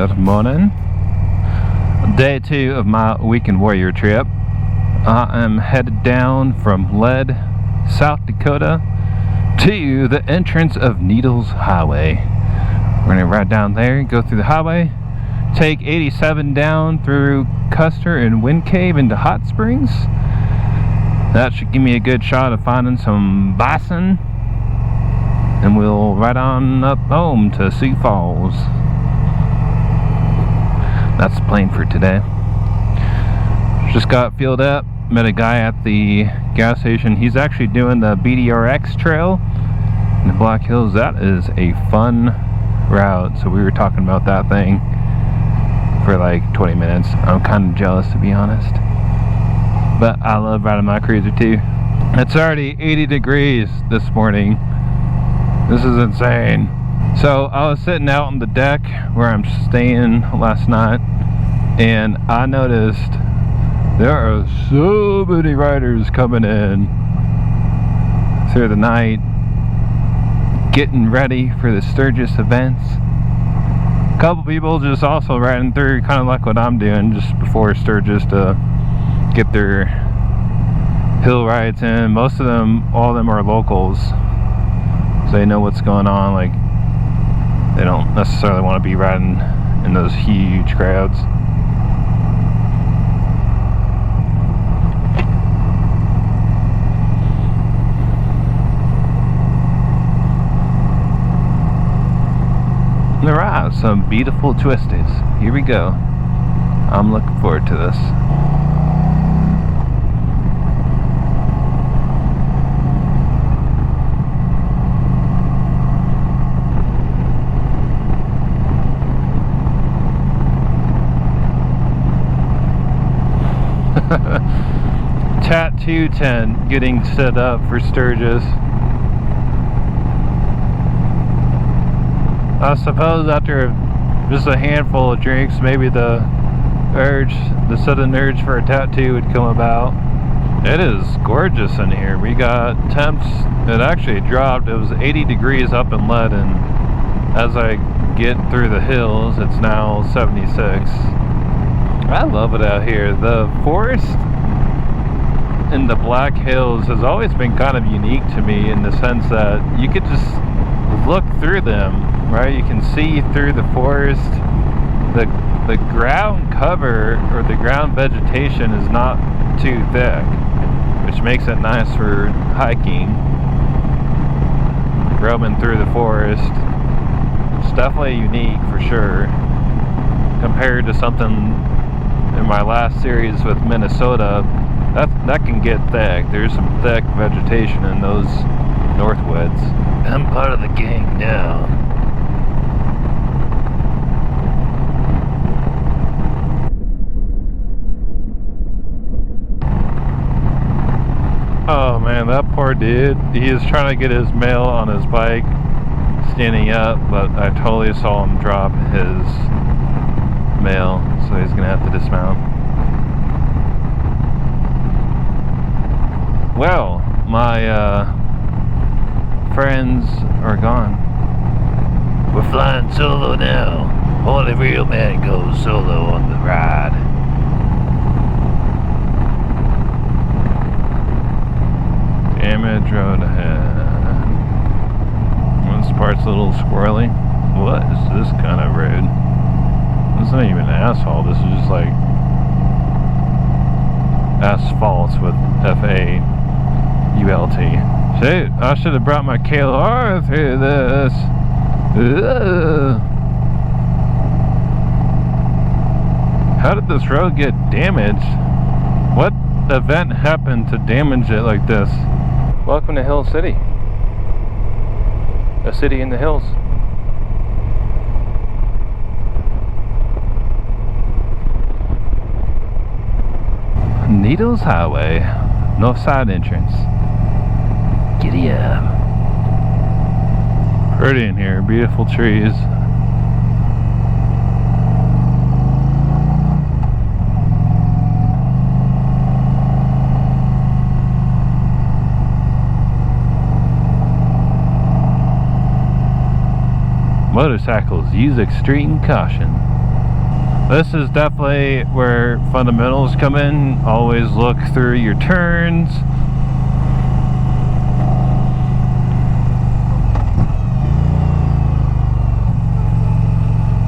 Good morning. Day 2 of my weekend warrior trip. I am headed down from Lead, South Dakota to the entrance of Needles Highway. We're gonna ride down there, go through the highway, take 87 down through Custer and Wind Cave into Hot Springs. That should give me a good shot of finding some bison, and we'll ride on up home to Sioux Falls. That's the plan for today. Just got filled up, met a guy at the gas station. He's actually doing the BDRX trail in the Black Hills. That is a fun route, so we were talking about that thing for like 20 minutes. I'm kind of jealous, to be honest, but I love riding my cruiser too. It's already 80 degrees this morning. This is insane. So I was sitting out on the deck where I'm staying last night, and I noticed there are so many riders coming in through the night, getting ready for the Sturgis events. A couple people just also riding through, kind of like what I'm doing, just before Sturgis to get their hill rides in. Most of them, all of them are locals, so they know what's going on. Like, they don't necessarily want to be riding in those huge crowds. Alright, some beautiful twisties. Here we go. I'm looking forward to this. Tattoo tent getting set up for Sturgis. I suppose after just a handful of drinks, maybe the sudden urge for a tattoo would come about. It is gorgeous in here. We got temps. It actually dropped. It was 80 degrees up in Lead, and as I get through the hills, it's now 76. I love it out here. The forest in the Black Hills has always been kind of unique to me, in the sense that you could just look through them, right? You can see through the forest. The ground cover, or the ground vegetation, is not too thick, which makes it nice for hiking, roaming through the forest. It's definitely unique for sure, compared to something in my last series with Minnesota. That can get thick. There's some thick vegetation in those Northwoods. I'm part of the gang now. Oh man, that poor dude. He is trying to get his mail on his bike, standing up, but I totally saw him drop his mail, so he's gonna have to dismount. Well, my friends are gone. We're flying solo now. Only real man goes solo on the ride. Damage road ahead. This part's a little squirrely. What is this kind of road? This is not even asphalt. This is just like asphalts with F-A-U-L-T. Shoot, I should have brought my KLR through this. Ugh. How did this road get damaged? What event happened to damage it like this? Welcome to Hill City. A city in the hills. Needles Highway, north side entrance. Giddy up. Pretty in here, beautiful trees. Motorcycles, use extreme caution. This is definitely where fundamentals come in. Always look through your turns.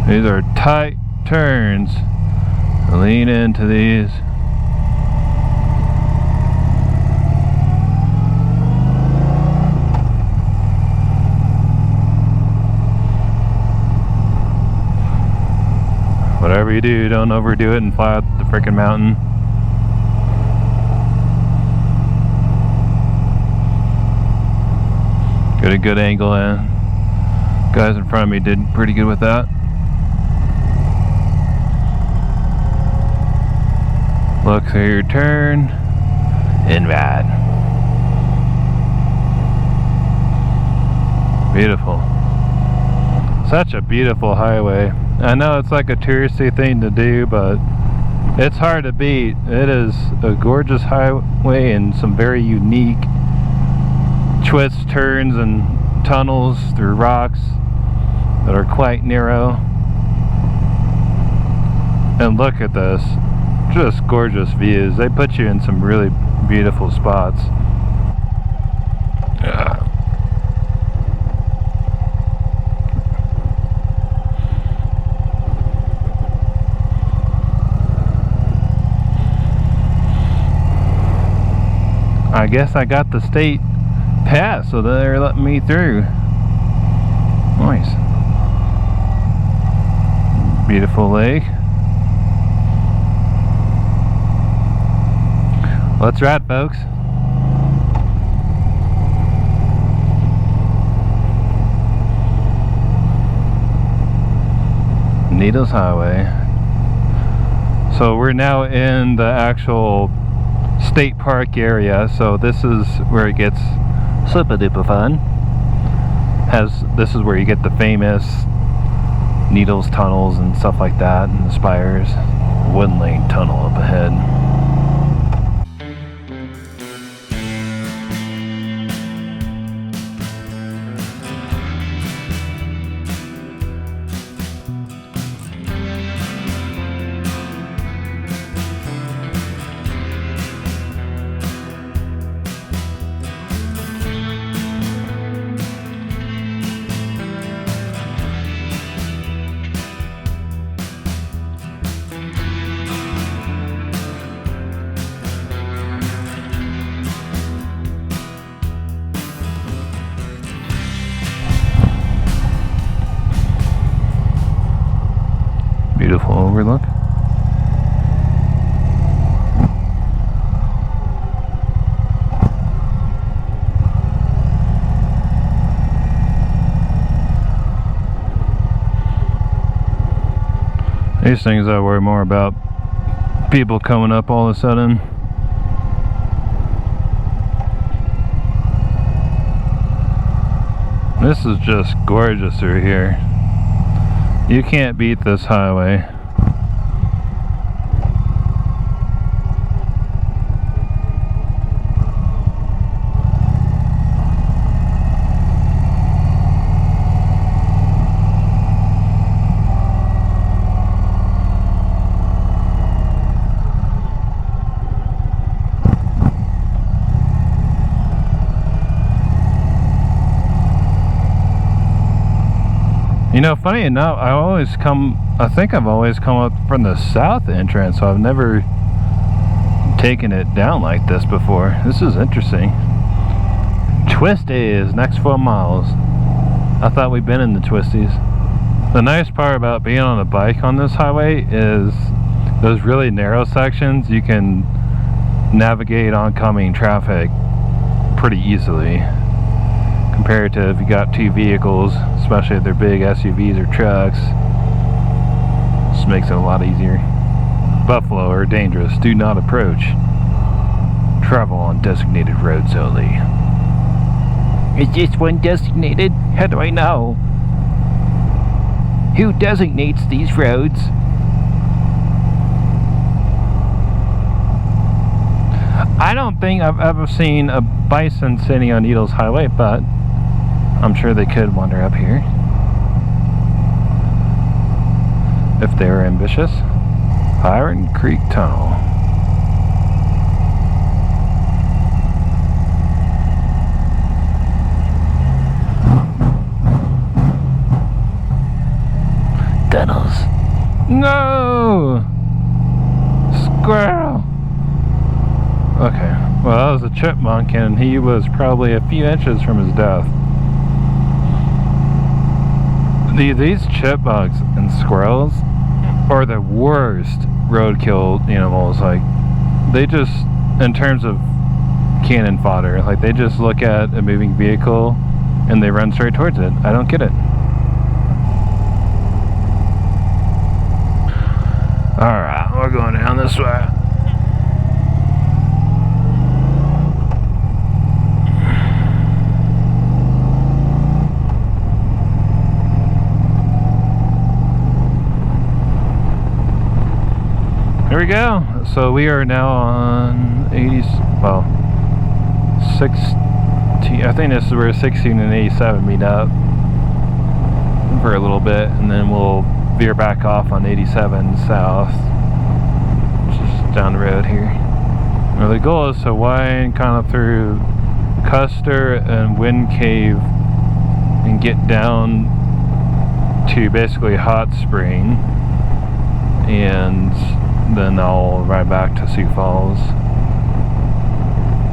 These are tight turns. Lean into these. Whatever you do, don't overdo it and fly out the frickin' mountain. Get a good angle in. Guys in front of me did pretty good with that. Look through your turn and ride. Beautiful. Such a beautiful highway. I know it's like a touristy thing to do, but it's hard to beat. It is a gorgeous highway and some very unique twists, turns, and tunnels through rocks that are quite narrow. And look at this. Just gorgeous views. They put you in some really beautiful spots. I guess I got the state pass, so they're letting me through. Nice. Beautiful lake. Let's ride, folks. Needles Highway. So we're now in the actual state park area, so this is where it gets super duper fun. This is where you get the famous needles tunnels and stuff like that, and the spires. One lane tunnel up ahead. Beautiful overlook. These things I worry more about people coming up all of a sudden. This is just gorgeous through here. You can't beat this highway. You know, funny enough, I think I've always come up from the south entrance, so I've never taken it down like this before. This is interesting. Twisties, next 4 miles. I thought we'd been in the twisties. The nice part about being on a bike on this highway is those really narrow sections, you can navigate oncoming traffic pretty easily. Compared to if you got 2 vehicles, especially if they're big SUVs or trucks. Just makes it a lot easier. Buffalo are dangerous. Do not approach. Travel on designated roads only. Is this one designated? How do I know? Who designates these roads? I don't think I've ever seen a bison sitting on Needles Highway, but I'm sure they could wander up here if they were ambitious. Iron Creek Tunnel. Tunnels. No! Squirrel! Okay, well that was a chipmunk and he was probably a few inches from his death. These chipmunks and squirrels are the worst roadkill animals. Like, they just, in terms of cannon fodder, like they just look at a moving vehicle and they run straight towards it. I don't get it. Alright, we're going down this way. Here we go. So we are now on 16, I think this is where 16 and 87 meet up for a little bit, and then we'll veer back off on 87 south, just down the road here. Now the goal is to wind kind of through Custer and Wind Cave and get down to basically Hot Spring, and then I'll ride back to Sioux Falls.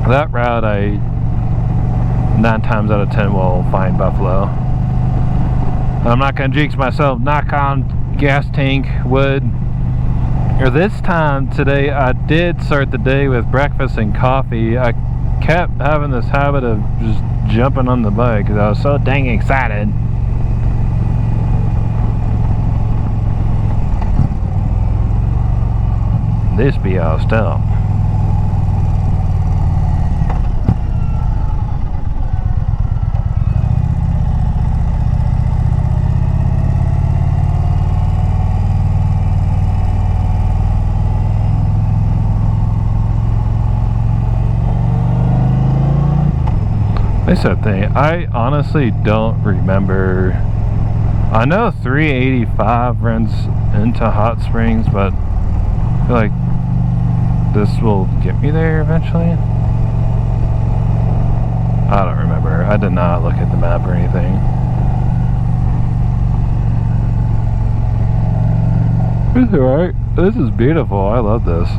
That route, 9 times out of 10 will find buffalo. I'm not gonna jinx myself, knock on gas tank wood. Or this time today, I did start the day with breakfast and coffee. I kept having this habit of just jumping on the bike because I was so dang excited. This be our stop. That's the thing. I honestly don't remember. I know 385 runs into Hot Springs, but I feel like this will get me there eventually. I don't remember. I did not look at the map or anything. It's alright. This is beautiful. I love this.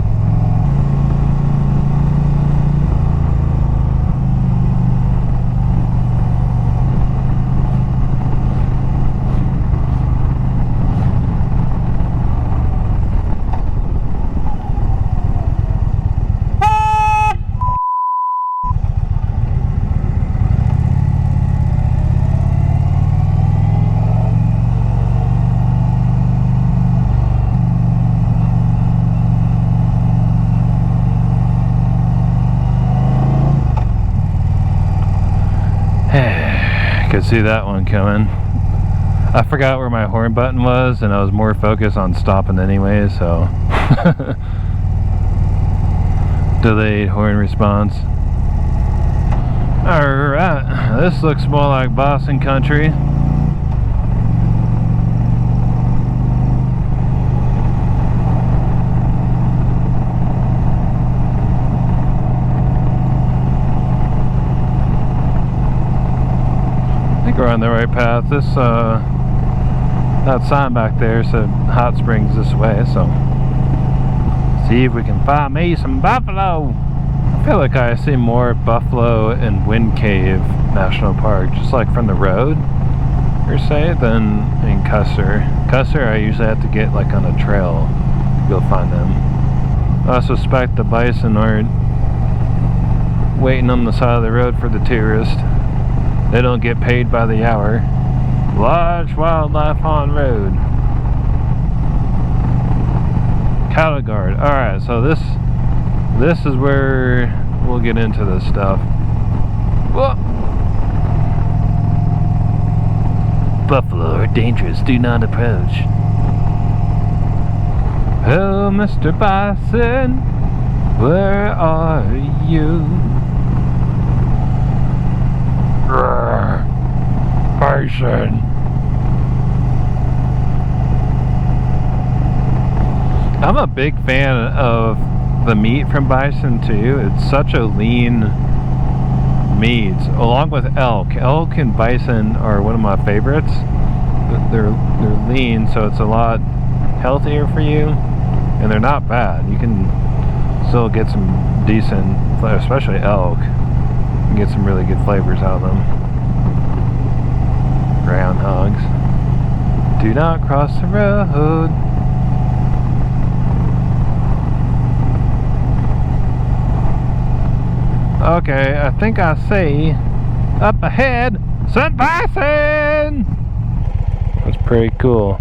Could see that one coming. I forgot where my horn button was and I was more focused on stopping anyway, so delayed horn response. Alright, this looks more like Bison country. We're on the right path. This that sign back there said Hot Springs this way, so see if we can find me some buffalo. I feel like I see more buffalo in Wind Cave National Park, just like from the road per se, than in Custer. Custer I usually have to get like on a trail to go find them. I suspect the bison aren't waiting on the side of the road for the tourist. They don't get paid by the hour. Large wildlife on road. Cattle guard. Alright, so this is where we'll get into this stuff. Whoa. Buffalo are dangerous. Do not approach. Oh, Mr. Bison, where are you? Bison. I'm a big fan of the meat from bison too. It's such a lean meat, along with elk. Elk and bison are one of my favorites. They're lean, so it's a lot healthier for you, and they're not bad. You can still get some decent, especially elk. You can get some really good flavors out of them. Groundhogs. Do not cross the road. Okay, I think I see up ahead some bison! That's pretty cool.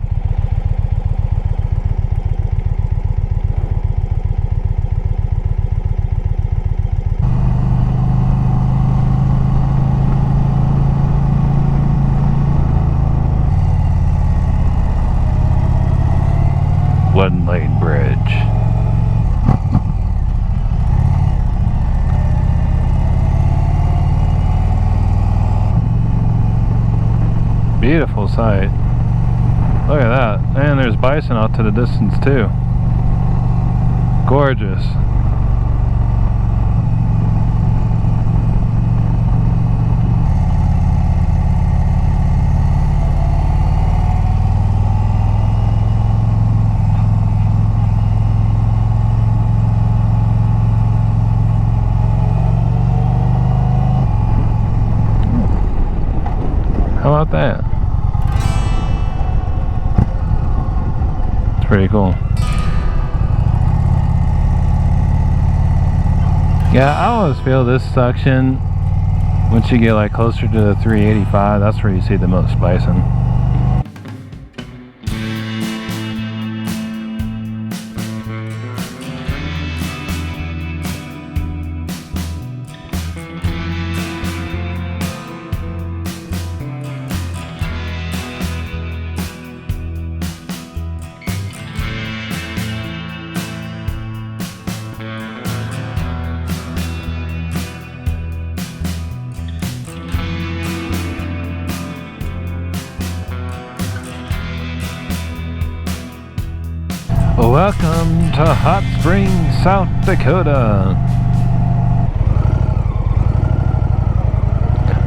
One lane bridge. Beautiful sight. Look at that. And there's bison out to the distance too. Gorgeous. How about that? It's pretty cool. Yeah, I always feel this section, once you get like closer to the 385, that's where you see the most bison. Welcome to Hot Springs, South Dakota.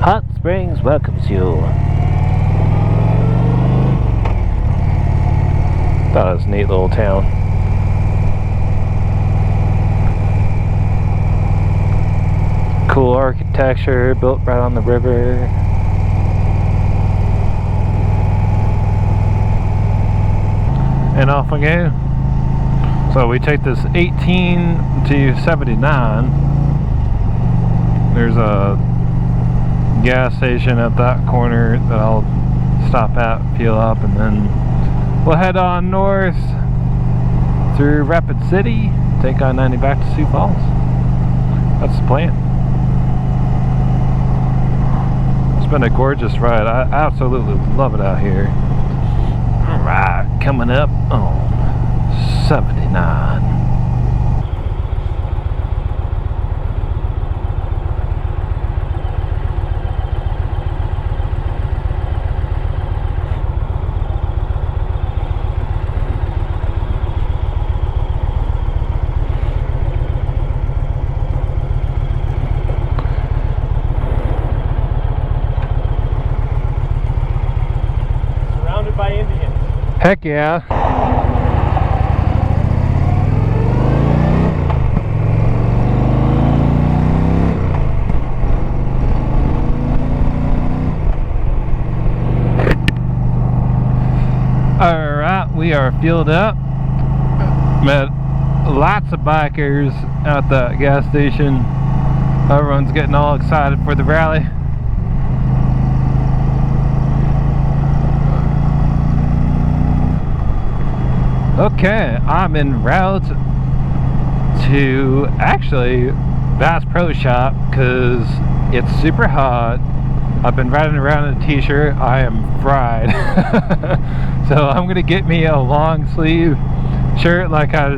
Hot Springs welcomes you. Thought it was a neat little town. Cool architecture built right on the river. And off we go. So we take this 18 to 79. There's a gas station at that corner that I'll stop at, fuel up, and then we'll head on north through Rapid City, take I-90 back to Sioux Falls. That's the plan. It's been a gorgeous ride. I absolutely love it out here. Alright, coming up on 79. Surrounded by Indians. Heck yeah. Alright, we are fueled up. Met lots of bikers at the gas station. Everyone's getting all excited for the rally. Okay, I'm en route to actually Bass Pro Shop because it's super hot. I've been riding around in a t-shirt. I am fried. So I'm gonna get me a long sleeve shirt like I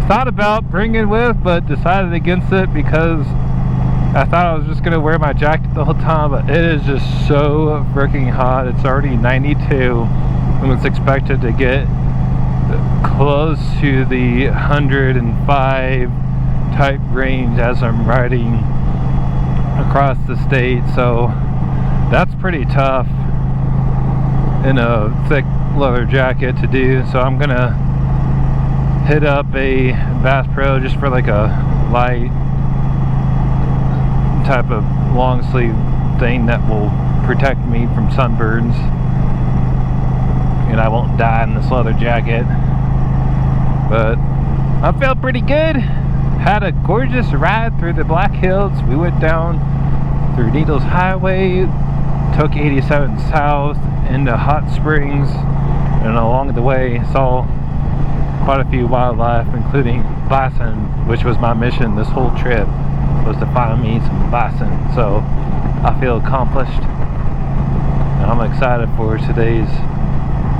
thought about bringing with, but decided against it because I thought I was just gonna wear my jacket the whole time, but it is just so freaking hot. It's already 92 and it's expected to get close to the 105 type range as I'm riding across the state, so that's pretty tough in a thick leather jacket to do. So I'm gonna hit up a Bass Pro just for like a light type of long sleeve thing that will protect me from sunburns, and I won't die in this leather jacket. But I felt pretty good. Had a gorgeous ride through the Black Hills. We went down through Needles Highway, took 87 south into Hot Springs, and along the way saw quite a few wildlife, including bison, which was my mission this whole trip, was to find me some bison. So I feel accomplished, and I'm excited for today's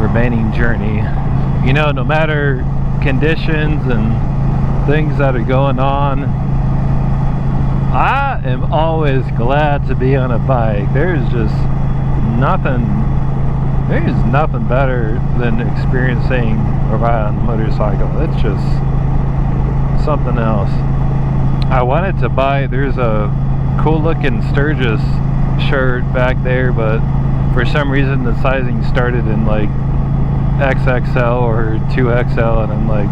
remaining journey. You know, no matter conditions and things that are going on, I am always glad to be on a bike. There's nothing better than experiencing a ride on a motorcycle. It's just something else. I wanted to buy, there's a cool looking Sturgis shirt back there, but for some reason the sizing started in like XXL or 2XL, and I'm like,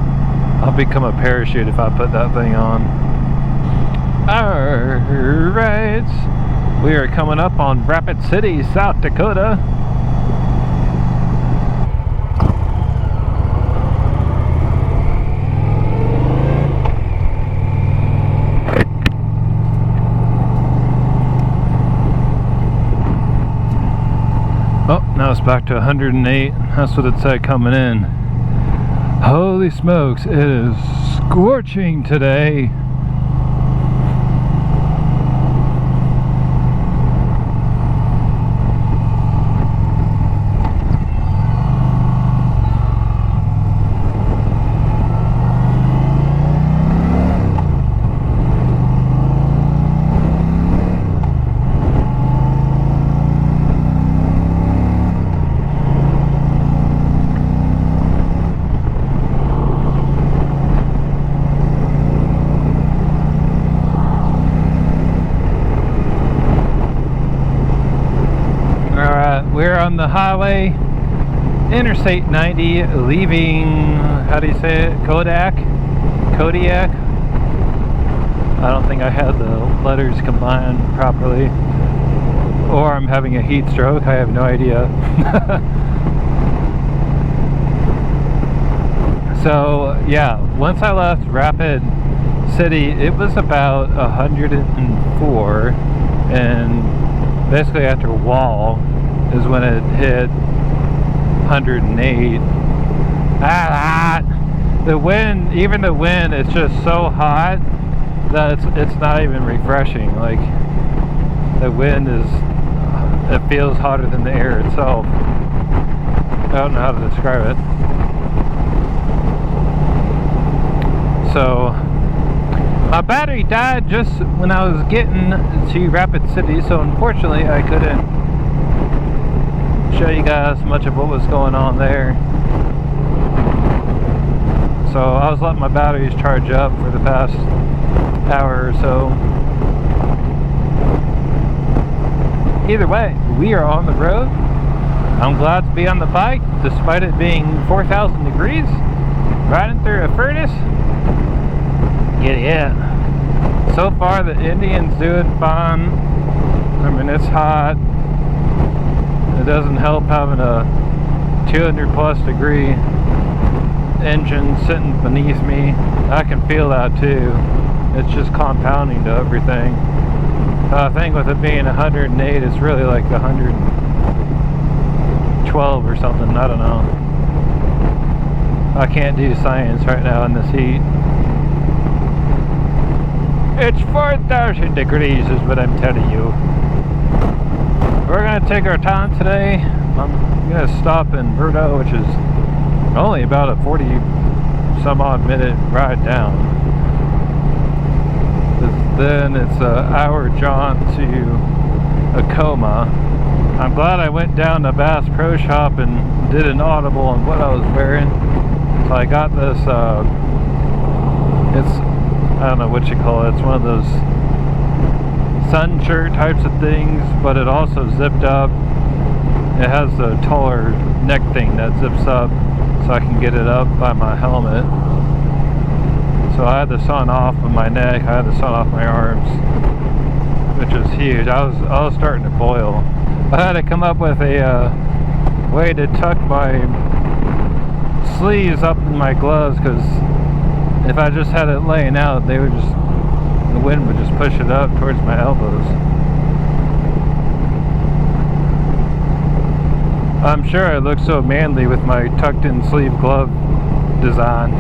I'll become a parachute if I put that thing on. Alright, we are coming up on Rapid City, South Dakota. Oh, now it's back to 108. That's what it said coming in. Holy smokes, it is scorching today. We're on the highway, Interstate 90, leaving, how do you say it, Kodiak? I don't think I had the letters combined properly, or I'm having a heat stroke, I have no idea. So yeah, once I left Rapid City, it was about 104, and basically after Wall is when it hit 108. The wind, even the wind, it's just so hot that it's not even refreshing. Like, the wind is, it feels hotter than the air itself. I don't know how to describe it. So my battery died just when I was getting to Rapid City, so unfortunately I couldn't show you guys much of what was going on there. So I was letting my batteries charge up for the past hour or so. Either way, we are on the road. I'm glad to be on the bike despite it being 4,000 degrees, riding through a furnace. Yeah. So far the Indian's doing fine. I mean, it's hot. It doesn't help having a 200 plus degree engine sitting beneath me. I can feel that too. It's just compounding to everything. I think with it being 108, it's really like 112 or something. I don't know. I can't do science right now in this heat. It's 4,000 degrees is what I'm telling you. We're going to take our time today. I'm going to stop in Verdo, which is only about a 40 some odd minute ride down. Then it's an hour jaunt to Acoma. I'm glad I went down to Bass Pro Shop and did an audible on what I was wearing. So I got this, it's, I don't know what you call it, it's one of those sun shirt types of things, but it also zipped up. It has a taller neck thing that zips up so I can get it up by my helmet. So I had the sun off of my neck, I had the sun off my arms, which was huge. I was starting to boil. I had to come up with a way to tuck my sleeves up in my gloves, because if I just had it laying out, the wind would just push it up towards my elbows. I'm sure I look so manly with my tucked in sleeve glove design.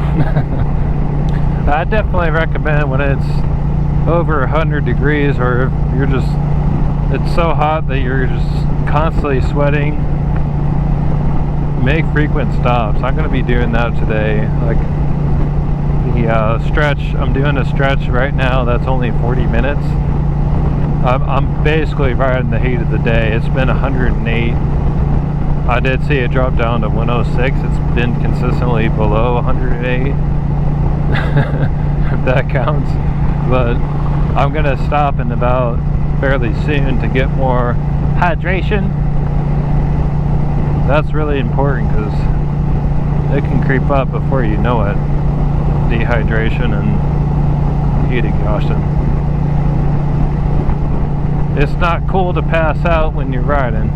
I definitely recommend when it's over 100 degrees, or if you're just, it's so hot that you're just constantly sweating, make frequent stops. I'm going to be doing that today. Like the stretch, I'm doing a stretch right now that's only 40 minutes. I'm basically right in the heat of the day. It's been 108. I did see it drop down to 106. It's been consistently below 108. If that counts. But I'm gonna stop in about fairly soon to get more hydration. That's really important because it can creep up before you know it. Dehydration and heat exhaustion. It's not cool to pass out when you're riding.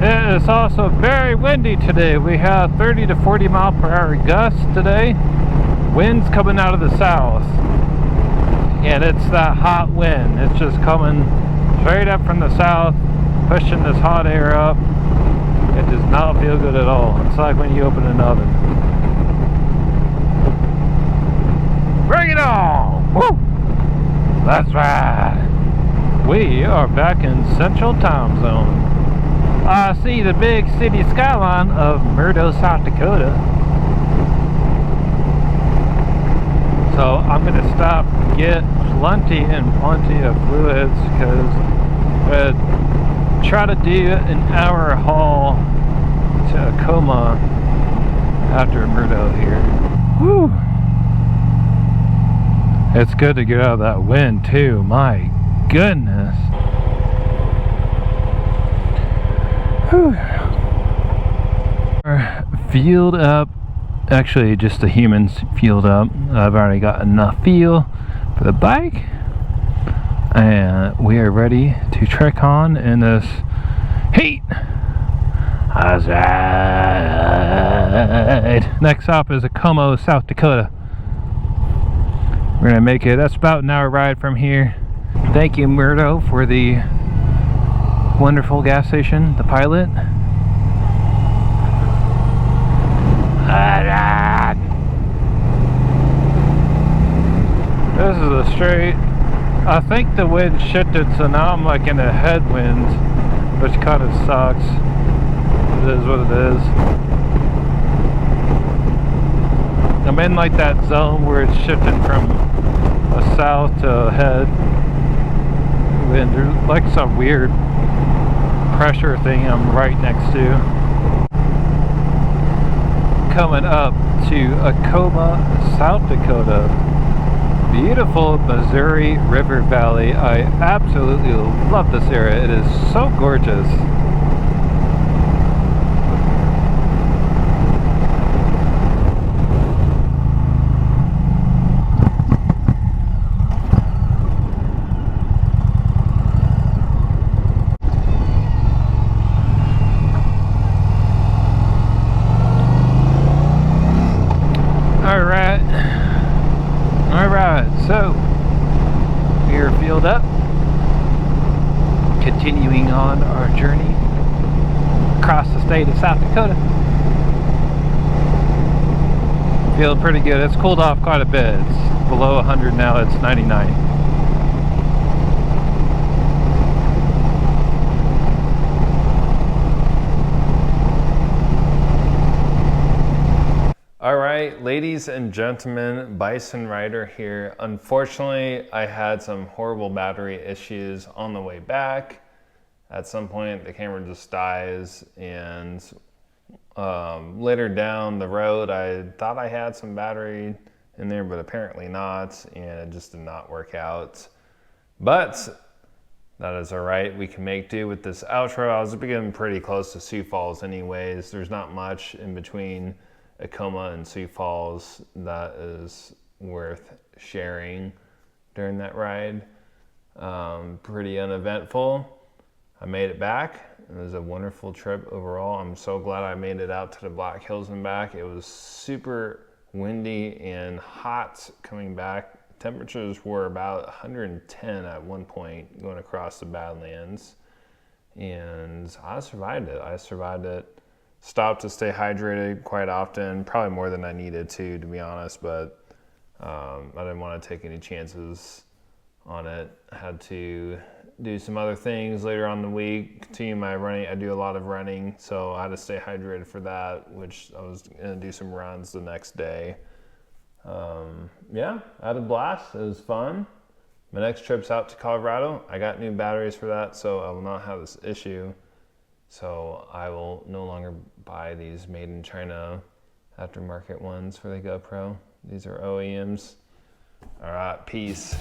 It is also very windy today. We have 30 to 40 mile per hour gusts today. Wind's coming out of the south. And it's that hot wind. It's just coming straight up from the south, pushing this hot air up. It does not feel good at all. It's like when you open an oven. Bring it on! Woo! That's right. We are back in Central Time Zone. I see the big city skyline of Murdo, South Dakota. So I'm going to stop and get plenty of fluids, because I'm going to try to do an hour haul to Acoma after Murdo here. Woo! It's good to get out of that wind too, my goodness. Whew. We're fueled up, actually just the humans fueled up. I've already got enough fuel for the bike, and we are ready to trek on in this heat. That's right. Next stop is Acoma, South Dakota. We're gonna make it, that's about an hour ride from here. Thank you, Murdo, for the wonderful gas station, the pilot. This is a straight, I think the wind shifted, so now I'm like in a headwind, which kind of sucks. It is what it is. I'm in like that zone where it's shifting from a south to a head wind. There's like some weird pressure thing I'm right next to. Coming up to Acoma, South Dakota. Beautiful Missouri River Valley. I absolutely love this area. It is so gorgeous. Alright, so we are fueled up, continuing on our journey across the state of South Dakota. Feeling pretty good. It's cooled off quite a bit. It's below 100 now, it's 99. Alright, ladies and gentlemen, Bison Rider here. Unfortunately, I had some horrible battery issues on the way back. At some point, the camera just dies, and Later down the road, I thought I had some battery in there, but apparently not, and it just did not work out. But that is all right. We can make do with this outro. I was getting pretty close to Sioux Falls anyways. There's not much in between Acoma and Sioux Falls that is worth sharing during that ride. Pretty uneventful. I made it back. It was a wonderful trip overall. I'm so glad I made it out to the Black Hills and back. It was super windy and hot coming back. Temperatures were about 110 at one point going across the Badlands. And I survived it. Stopped to stay hydrated quite often, probably more than I needed to be honest, but I didn't want to take any chances on it. I had to do some other things later on in the week, continue my running. I do a lot of running, so I had to stay hydrated for that, which I was going to do some runs the next day. Yeah, I had a blast. It was fun. My next trip's out to Colorado. I got new batteries for that, so I will not have this issue. So I will no longer buy these made in China aftermarket ones for the GoPro. These are OEMs. All right, peace.